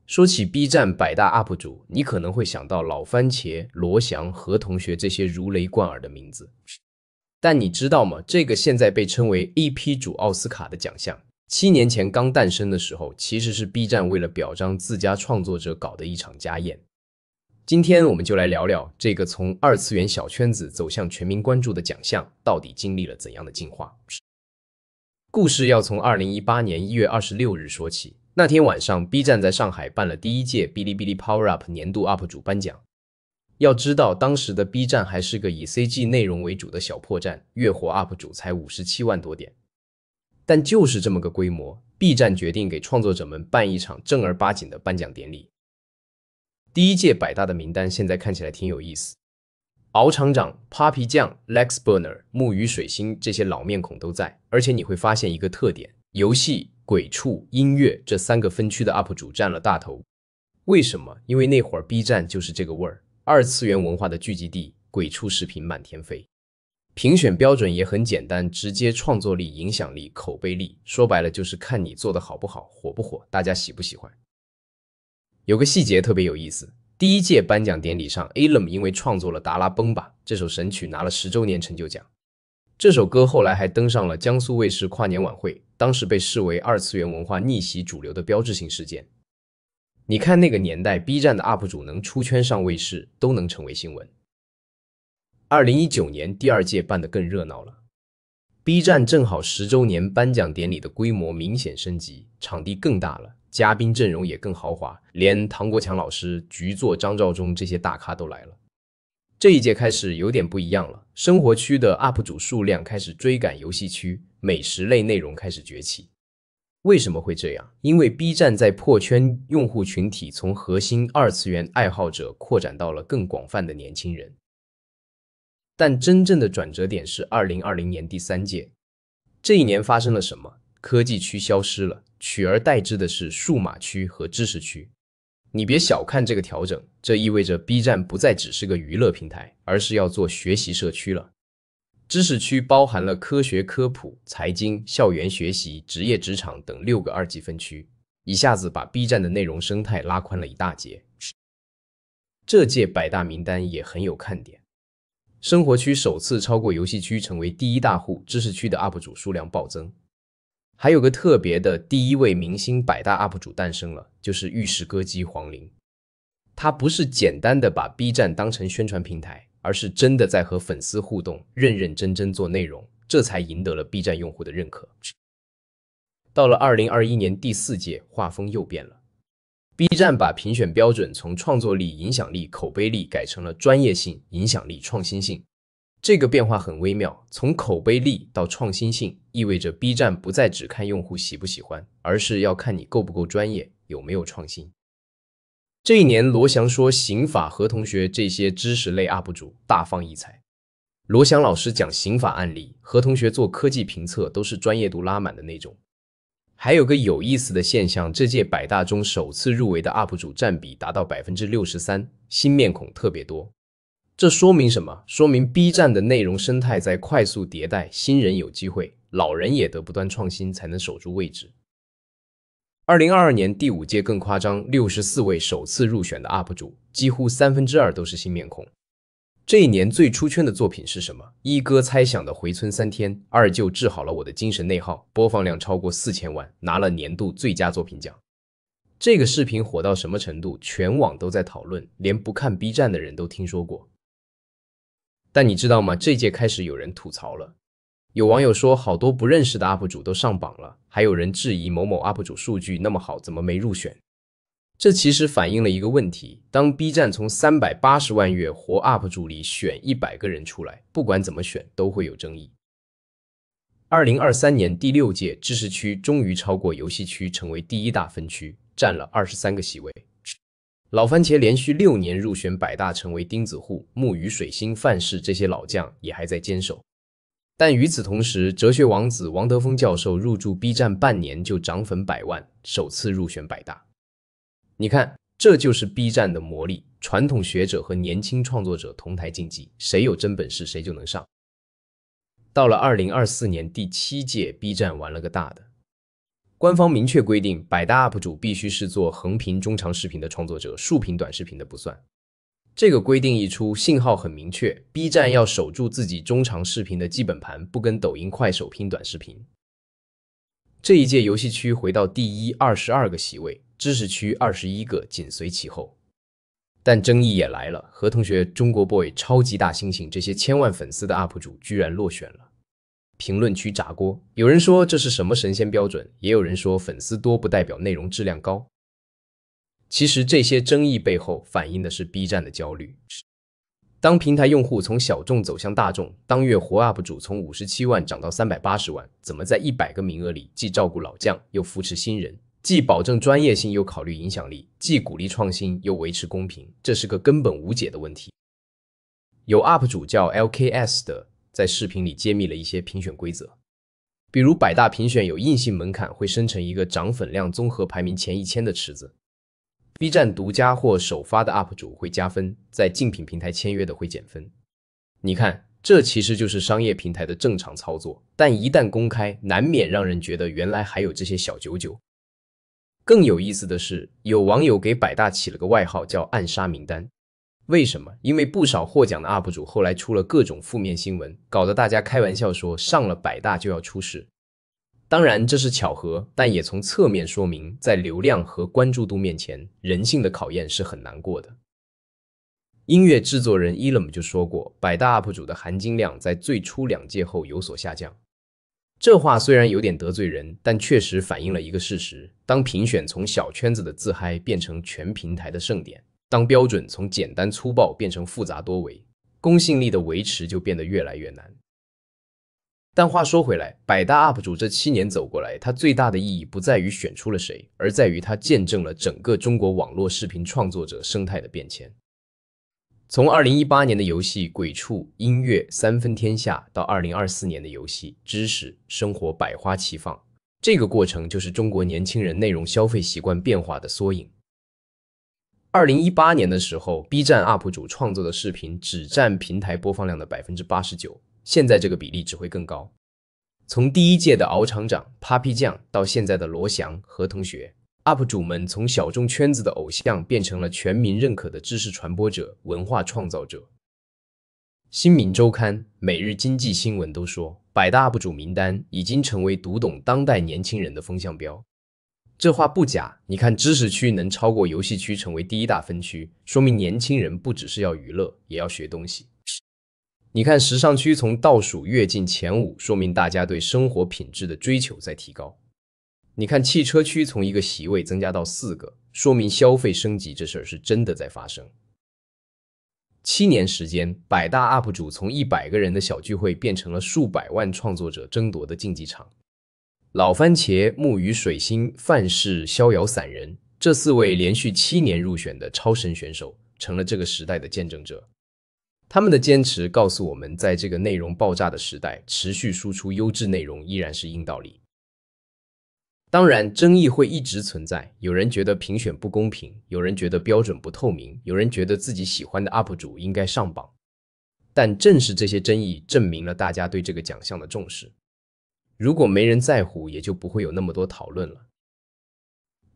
說起 B 站百大 UP 主，你可能會想到老番茄、羅翔、何同學這些如雷貫耳的名字。但你知道嗎？這個現在被稱為 EP 主奧斯卡的獎項，7年前剛誕生的時候，其實是 B 站為了表彰自家創作者搞的一場家宴。今天我們就來聊聊這個從二次元小圈子走向全民關注的獎項，到底經歷了怎樣的進化。故事要從2018年1月26日說起。那天晚上 ，B 站在上海辦了第1屆嗶哩嗶哩 Power Up 年度 UP 主頒獎。要知道，當時的 B 站還是個以 CG 內容為主的小破站，月活 UP 主才57萬多點。但就是這麼個規模 ，B 站決定給創作者們辦一場正兒八經的頒獎典禮。第1屆百大的名單現在看起來挺有意思，敖廠長、Papi 醬、Lex Burner、木魚水星這些老面孔都在，而且你會發現一個特點：遊戲、鬼畜、音樂這3個分区的 UP 主占了大頭。為什麼？因為那會兒 B 站就是這個味兒，二次元文化的聚集地，鬼畜視頻滿天飛。評選標準也很簡單，直接創作力、影響力、口碑力，說白了就是看你做的好不好，火不火，大家喜不喜歡。有個細節特別有意思，第1屆頒獎典禮上 ，Alum 因為創作了《達拉崩吧》這首神曲拿了10周年成就獎。這首歌後來還登上了江蘇衛視跨年晚會，當時被視為二次元文化逆襲主流的標誌性事件。你看那個年代 ，B 站的 UP 主能出圈上衛視，都能成為新聞。2019年第2屆辦得更熱鬧了 ，B 站正好10周年頒獎典禮的規模明顯升級，場地更大了，嘉賓陣容也更豪華，連唐國強老師、局座張召忠這些大咖都來了。這一屆開始有點不一樣了，生活區的 UP 主數量開始追趕遊戲區，美食類內容開始崛起。為什麼會這樣？因為 B 站在破圈用戶群體從核心二次元愛好者擴展到了更廣泛的年輕人。但真正的轉折點是2020年第3屆。這一年發生了什麼？科技區消失了，取而代之的是數碼區和知識區。你別小看這個調整，這意味着 B 站不再只是個娛樂平台，而是要做學習社區了。知識區包含了科學科普、財經、校園學習、職業職場等6個2級分區，一下子把 B 站的內容生態拉寬了一大截。這屆百大名單也很有看點，生活區首次超過遊戲區成為第1大戶，知識區的 UP 主數量暴增。還有個特別的第1位明星百大 UP 主誕生了，就是玉石歌姬黃齡。他不是簡單的把 B 站當成宣傳平台，而是真的在和粉絲互動，認認真真做內容，這才贏得了 B 站用戶的認可。到了2021年第4屆，畫風又變了。B 站把評選標準從創作力、影響力、口碑力改成了專業性、影響力、創新性。這個變化很微妙，從口碑力到創新性，意味着 B 站不再只看用戶喜不喜歡，而是要看你夠不夠專業，有沒有創新。這一年，羅翔說刑法何同學這些知識類 UP 主大放異彩。羅翔老師講刑法案例，何同學做科技評測，都是專業度拉滿的那種。還有個有意思的現象，這屆百大中首次入圍的 UP 主占比達到63%，新面孔特別多。這說明什麼？說明 B 站的內容生態在快速迭代，新人有機會，老人也得不斷創新，才能守住位置。2022年第5屆更誇張，64位首次入選的 UP 主，幾乎2/3都是新面孔。這一年最出圈的作品是什麼？一哥猜想的回村3天，二舅治好了我的精神內耗，播放量超過4000萬，拿了年度最佳作品獎。這個視頻火到什麼程度？全網都在討論，連不看 B 站的人都聽說過。但你知道嗎？這屆開始有人吐槽了。有網友說，好多不認識的 UP 主都上榜了，還有人質疑某某 UP 主數據那麼好，怎麼沒入選？這其實反映了一個問題，當 B 站從380萬月活 UP 主裡選100個人出來，不管怎麼選都會有爭議。2023年第6屆知識區終於超過遊戲區，成為第1大分區，占了23個席位。老番茄連續6年入選百大，成為釘子戶，木魚水星、范式這些老將也還在堅守。但與此同時，哲學王子王德峰教授入駐 B 站半年就漲粉100萬，首次入選百大。你看，這就是 B 站的魔力，傳統學者和年輕創作者同台競技，誰有真本事誰就能上。到了2024年第7屆 B 站玩了個大的，官方明確規定，百大 UP 主必須是做橫屏中長視頻的創作者，豎屏短視頻的不算。這個規定一出，信號很明確 ，B 站要守住自己中長視頻的基本盤，不跟抖音、快手拼短視頻。這一屆遊戲區回到第22個席位，知識區21個緊隨其後。但爭議也來了，何同學、中國 boy、超級大猩猩這些千萬粉絲的 UP 主居然落選了。評論區炸鍋，有人說這是什麼神仙標準，也有人說粉絲多不代表內容質量高。其實這些爭議背後反映的是 B 站的焦慮。當平台用戶從小眾走向大眾，當月活 UP 主從57萬漲到380萬，怎麼在100個名額裡既照顧老將又扶持新人，既保證專業性又考慮影響力，既鼓勵創新又維持公平？這是個根本無解的問題。有 UP 主叫 LKS 的在視頻裡揭秘了一些評選規則，比如百大評選有硬性門檻，會生成一個漲粉量綜合排名前1000的池子。B 站獨家或首發的 UP 主會加分，在競品平台簽約的會減分。你看，這其實就是商業平台的正常操作，但一旦公開，難免讓人覺得原來還有這些小九九。更有意思的是，有網友給百大起了個外號叫“暗殺名單”。為什麼？因為不少獲獎的 UP 主後來出了各種負面新聞，搞得大家開玩笑說上了百大就要出事。當然這是巧合，但也從側面說明，在流量和關注度面前，人性的考驗是很難過的。音樂製作人 Elam 就說過，百大 UP 主的含金量在最初2屆後有所下降。這話雖然有點得罪人，但確實反映了一個事實：當評選從小圈子的自嗨變成全平台的盛典，當標準從簡單粗暴變成複雜多維，公信力的維持就變得越來越難。但話說回來，百大 UP 主這7年走過來，它最大的意義不在於選出了誰，而在於它見證了整個中國網絡視頻創作者生態的變遷。從2018年的遊戲鬼畜、音樂3分天下到2024年的遊戲知識、生活百花齊放，這個過程就是中國年輕人內容消費習慣變化的縮影。2018年的時候 ，B 站 UP 主創作的視頻只佔平台播放量的 89%， 現在這個比例只會更高。從第一屆的敖廠長、Papi 醬到現在的羅翔、何同學，UP 主們從小眾圈子的偶像變成了全民認可的知識傳播者、文化創造者。新民週刊、每日經濟新聞都說，百大 UP 主名單已經成為讀懂當代年輕人的風向標。這話不假，你看知識區能超過遊戲區成為第1大分區，說明年輕人不只是要娛樂，也要學東西。你看時尚區從倒數躍進前5，說明大家對生活品質的追求在提高。你看汽車區從1個席位增加到4個，說明消費升級這事兒是真的在發生。7年時間，百大 UP 主從100個人的小聚會變成了數百萬創作者爭奪的競技場。老番茄、木魚水星、范式、逍遙散人這4位連續7年入選的超神選手，成了這個時代的見證者。他們的堅持告訴我們，在這個內容爆炸的時代，持續輸出優質內容依然是硬道理。當然，爭議會一直存在，有人覺得評選不公平，有人覺得標準不透明，有人覺得自己喜歡的 UP 主應該上榜。但正是這些爭議證明了大家對這個獎項的重視。如果沒人在乎，也就不會有那麼多討論了。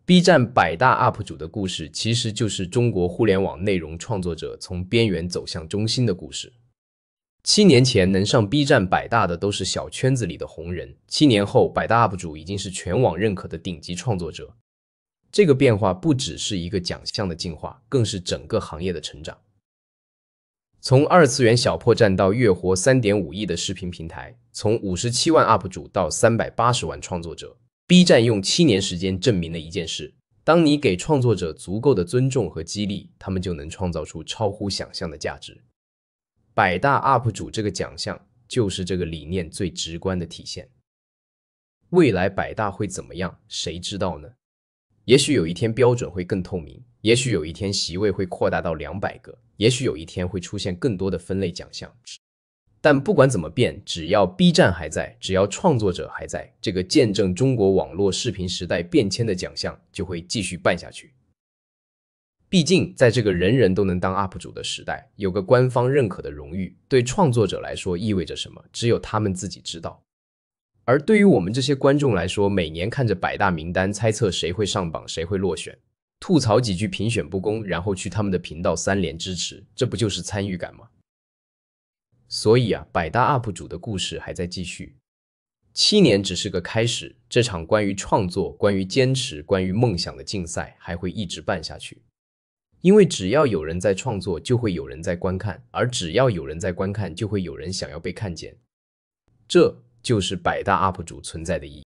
B 站百大 UP 主的故事，其實就是中國互聯網內容創作者從邊緣走向中心的故事。7年前能上 B 站百大的都是小圈子裡的紅人，7年後百大 UP 主已經是全網認可的頂級創作者。這個變化不只是一個獎項的進化，更是整個行業的成長。從二次元小破站到月活 3.5 億的視頻平台，從57萬 UP 主到380萬創作者， B 站用7年時間證明了一件事：當你給創作者足夠的尊重和激勵，他們就能創造出超乎想象的價值。百大 UP 主這個獎項就是這個理念最直觀的體現。未來百大會怎麼樣？誰知道呢？也許有一天標準會更透明，也許有一天席位會擴大到200個，也許有一天會出現更多的分類獎項。但不管怎麼變，只要 B 站還在，只要創作者還在，這個見證中國網絡視頻時代變遷的獎項就會繼續辦下去。畢竟，在這個人人都能當 UP 主的時代，有個官方認可的榮譽，對創作者來說意味着什麼，只有他們自己知道。而對於我們這些觀眾來說，每年看着百大名單，猜測誰會上榜，誰會落選，吐槽幾句評選不公，然後去他們的頻道3連支持，這不就是參與感嗎？所以啊，百大 UP 主的故事還在繼續。7年只是個開始，這場關於創作、關於堅持、關於夢想的競賽還會一直辦下去。因為只要有人在創作，就會有人在觀看，而只要有人在觀看，就會有人想要被看見。這就是百大 UP 主存在的意義。